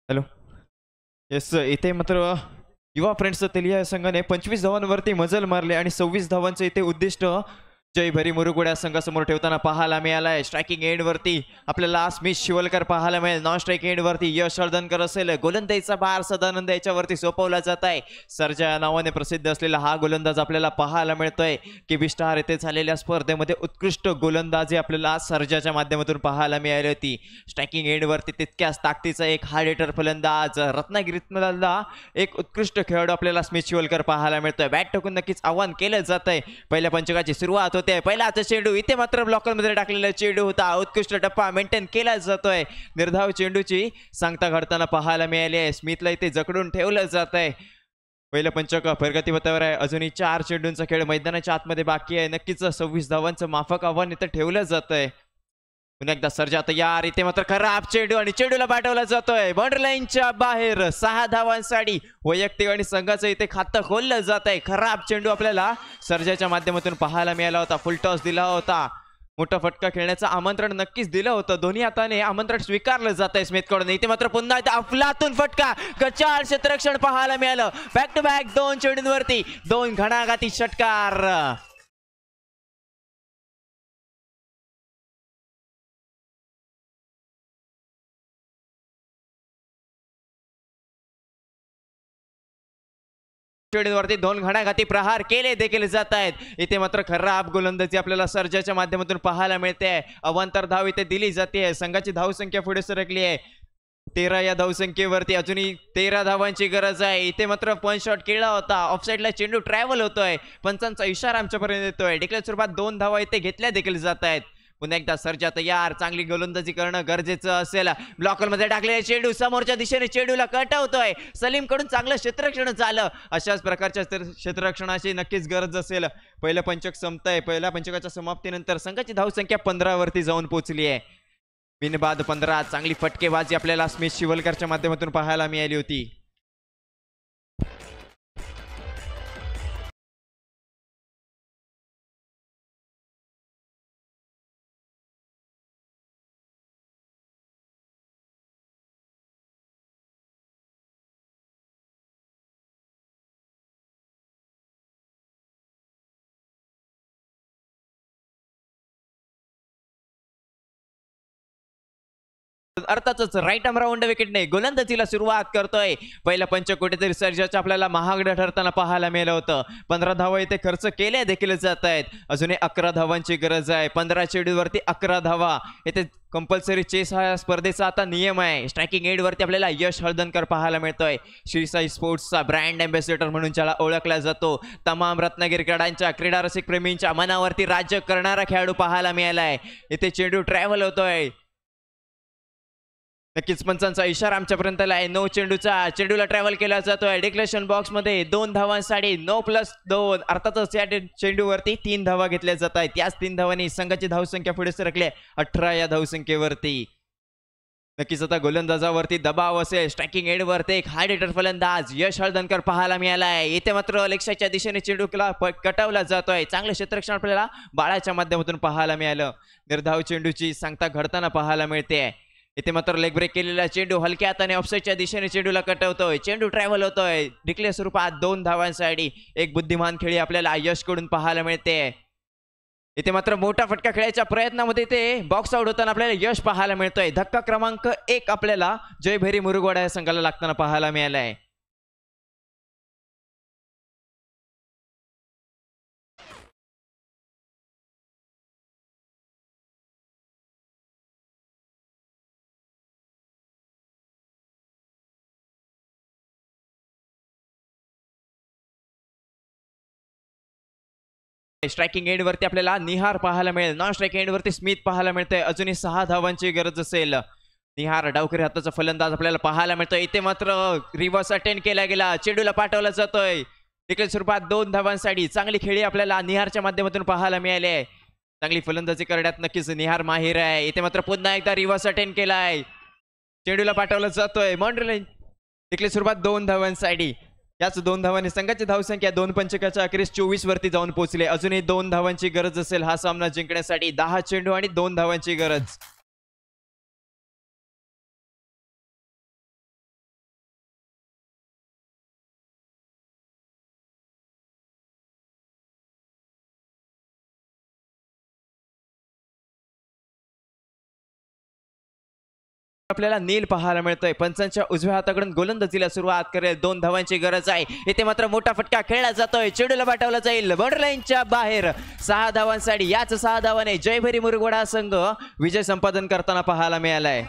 Hello. Yes, इथे मात्र युवा फ्रेंड्सचं तेलिया या संघाने 25 धावांवरती मजल मारले आणि 26 धावांचं इथे उद्दिष्ट जय भरी मुरुगुड या संघासमोर ठेवताना पाहायला मिळालाय. स्ट्रायकिंग एंडवरती आपल्याला स्मिथ शिवलकर पाहायला मिळेल. नॉन स्ट्राईक एंडवरती यश हळदणकर असेल. गोलंदाजीचा भार सदानंद याच्यावरती सोपवला जात आहे. सर्जा या नावाने प्रसिद्ध असलेला हा गोलंदाज आपल्याला पाहायला मिळतोय. की स्टार येथे झालेल्या स्पर्धेमध्ये उत्कृष्ट गोलंदाजी आपल्याला सर्जाच्या माध्यमातून पाहायला मिळाली होती. स्ट्रायकिंग एंडवरती तितक्याच ताकदीचा एक हार्ड हिटर फलंदाज रत्नागिरीतला एक उत्कृष्ट खेळाडू आपल्याला स्मिथ शिवलकर पाहायला मिळतोय. बॅट टाकून नक्कीच आव्हान केलं जात आहे. पहिल्या पंचकाची सुरुवात होते. पहिला चेंडू इथे मात्र ब्लॉकर मध्ये टाकलेला चेंडू होता. उत्कृष्ट टप्पा मेंटेन केला जातोय. निर्धाव चेंडूची सांगता घडताना पाहायला मिळाली आहे. स्मिथला इथे जकडून ठेवलं जात आहे. पहिलं पंचक प्रगतीपथावर आहे. अजूनही 4 चेंडूंचा खेळ मैदानाच्या आतमध्ये बाकी आहे. नक्कीच 26 धावांचं माफक आव्हान इथं ठेवलं जात आहे. पुन्हा एकदा सर्जा तयार. इथे मात्र खराब चेंडू आणि चेंडूला पाठवला जातोय बाउंड्री लाईनच्या बाहेर. 6 धावांसाठी वैयक्तिक आणि संघाचं इथे खातं खोललं जात आहे. खराब चेंडू आपल्याला सर्जाच्या माध्यमातून पाहायला मिळाला होता. फुल टॉस दिला होता. मोठा फटका खेळण्याचं आमंत्रण नक्कीच दिलं होतं. दोन्ही हाताने आमंत्रण स्वीकारलं जात आहे स्मिथकडून. इथे मात्र पुन्हा अफलातून फटका. कचाल क्षेत्ररक्षण पाहायला मिळालं. बॅक टू बॅक 2 चेंडूंवरती 2 घणाघाती षटकार. चेंडूवरती 2 घणाघाती प्रहार केले देखील जात आहेत. इथे मात्र खराब गोलंदाजी आपल्याला सर्जाच्या माध्यमातून पाहायला मिळते. अवांतर धाव इथे दिली जाते. संघाची धावसंख्या पुढे सरकली आहे. 13 या धावसंख्येवरती अजूनही 13 धावांची गरज आहे. इथे मात्र पंच शॉट केला होता. ऑफसाईडला चेंडू ट्रॅव्हल होतोय. पंचांचा इशारा आमच्यापर्यंत येतोय. डिक्लेअर स्वरूपात 2 धावा इथे घेतल्या देखील जात आहेत. पुन्हा एकदा सर्जा तयार. चांगली गोलंदाजी करणं गरजेचं असेल. ब्लॉकर मध्ये टाकलेले चेंडू समोरच्या दिशेने चेंडूला कटवतोय. सलीम कडून चांगलं क्षेत्ररक्षण झालं. अशाच प्रकारच्या क्षेत्ररक्षणाची नक्कीच गरज असेल. पहिलं पंचक संपतंय. पहिल्या पंचकाच्या समाप्तीनंतर संघाची धावसंख्या 15 वरती जाऊन पोहोचली आहे. बिनबाद 15. चांगली फटकेबाजी आपल्याला स्मिथ शिवलकरच्या माध्यमातून पाहायला मिळाली होती. अर्थातच राईट आर्म राऊंड विकेटने गोलंदाजीला सुरुवात करतोय. पहिला पंच कुठेतरी सर्जाच्या आपल्याला महागड ठरताना पाहायला मिळालं होतं. 15 धावा इथे खर्च केल्या देखील जात आहेत. अजूनही 11 धावांची गरज आहे. 15 चेंडूवरती 11 धावा. इथे कंपल्सरी चेस हा स्पर्धेचा आता नियम आहे. स्ट्रायकिंग एंडवरती आपल्याला यश हळदणकर पाहायला मिळतोय. श्री साई स्पोर्ट्सचा ब्रँड अँबॅसेडर म्हणून ज्याला ओळखला जातो. तमाम रत्नागिरीकरांच्या क्रीडा रसिक प्रेमींच्या मनावरती राज्य करणारा खेळाडू पाहायला मिळालाय. इथे चेंडू ट्रॅव्हल होतोय. नक्कीच पंचांचा इशारा आमच्यापर्यंत आहे. 9 चेंडूला ट्रॅव्हल केला जातोय. डिक्लेरेशन बॉक्स मध्ये 2 धावांसाठी 9+2. अर्थातच या चेंडूवरती 3 धावा घेतल्या जात आहेत. त्याच 3 धावांनी संघाची धावसंख्या पुढे सरकली 18 या धावसंख्येवरती. नक्कीच आता गोलंदाजावरती दबाव असेल. स्ट्रायकिंग एंडवरती एक हार्ड हिटर फलंदाज यश हळदणकर पाहायला मिळालाय. इथे मात्र लेगसाईडच्या दिशेने चेंडूला कटवला जातोय. चांगलं क्षेत्ररक्षण आपल्याला बाळाच्या माध्यमातून पाहायला मिळालं. निर्धाव चेंडूची सांगता घडताना पाहायला मिळते. इथे मात्र लेग ब्रेक केलेला चेंडू हलक्या हाताने ऑफसाईडच्या दिशेने चेंडूला कटवतोय. चेंडू ट्रॅव्हल होतोय. डिक्लेअर स्वरूपात 2 धावांसाठी एक बुद्धिमान खेळी आपल्याला यशकडून पाहायला मिळते. इथे मात्र मोठा फटका खेळायच्या प्रयत्नामध्ये ते बॉक्स आउट होताना आपल्याला यश पाहायला मिळतोय. धक्का क्रमांक 1 आपल्याला जय भैरी मुरुगवाडा या संघाला लागताना पाहायला मिळालाय. स्ट्रायकिंग एंडवरती आपल्याला निहार पाहायला मिळेल. नॉन स्ट्राईक एंडवरती स्मिथ पाहायला मिळतंय. अजूनही 6 धावांची गरज असेल. निहार डावकरी हाताचा फलंदाज आपल्याला पाहायला मिळतोय. इथे मात्र रिव्हर्स अटेंड केला गेला. चेंडूला पाठवला जातोय. देखील स्वरूपात 2 धावांसाठी चांगली खेळी आपल्याला निहारच्या माध्यमातून पाहायला मिळाली आहे. चांगली फलंदाजी करण्यात नक्कीच निहार माहिर आहे. इथे मात्र पुन्हा एकदा रिव्हर्स अटेंड केलाय. चेंडूला पाठवला जातोय. बाउंड्री लाईन देखील स्वरूपात 2 धावांसाठी. याच 2 धावांनी संघाची धावसंख्या 2 पंचकाच्या अखेरीस 24 वरती जाऊन पोहोचले. अजूनही 2 धावांची गरज असेल हा सामना जिंकण्यासाठी. 10 चेंडू आणि 2 धावांची गरज. आपल्याला नील पाहायला मिळतोय. पंचांच्या उजव्या हाताकडून गोलंदाजीला सुरुवात करेल. 2 धावांची गरज आहे. इथे मात्र मोठा फटका खेळला जातोय. चेंडूला पाठवला जाईल बाउंड्री लाईनच्या बाहेर. 6 धावांसाठी याच 6 धावाने जयभरी मुरगुडा संघ विजय संपादन करताना पाहायला मिळालाय.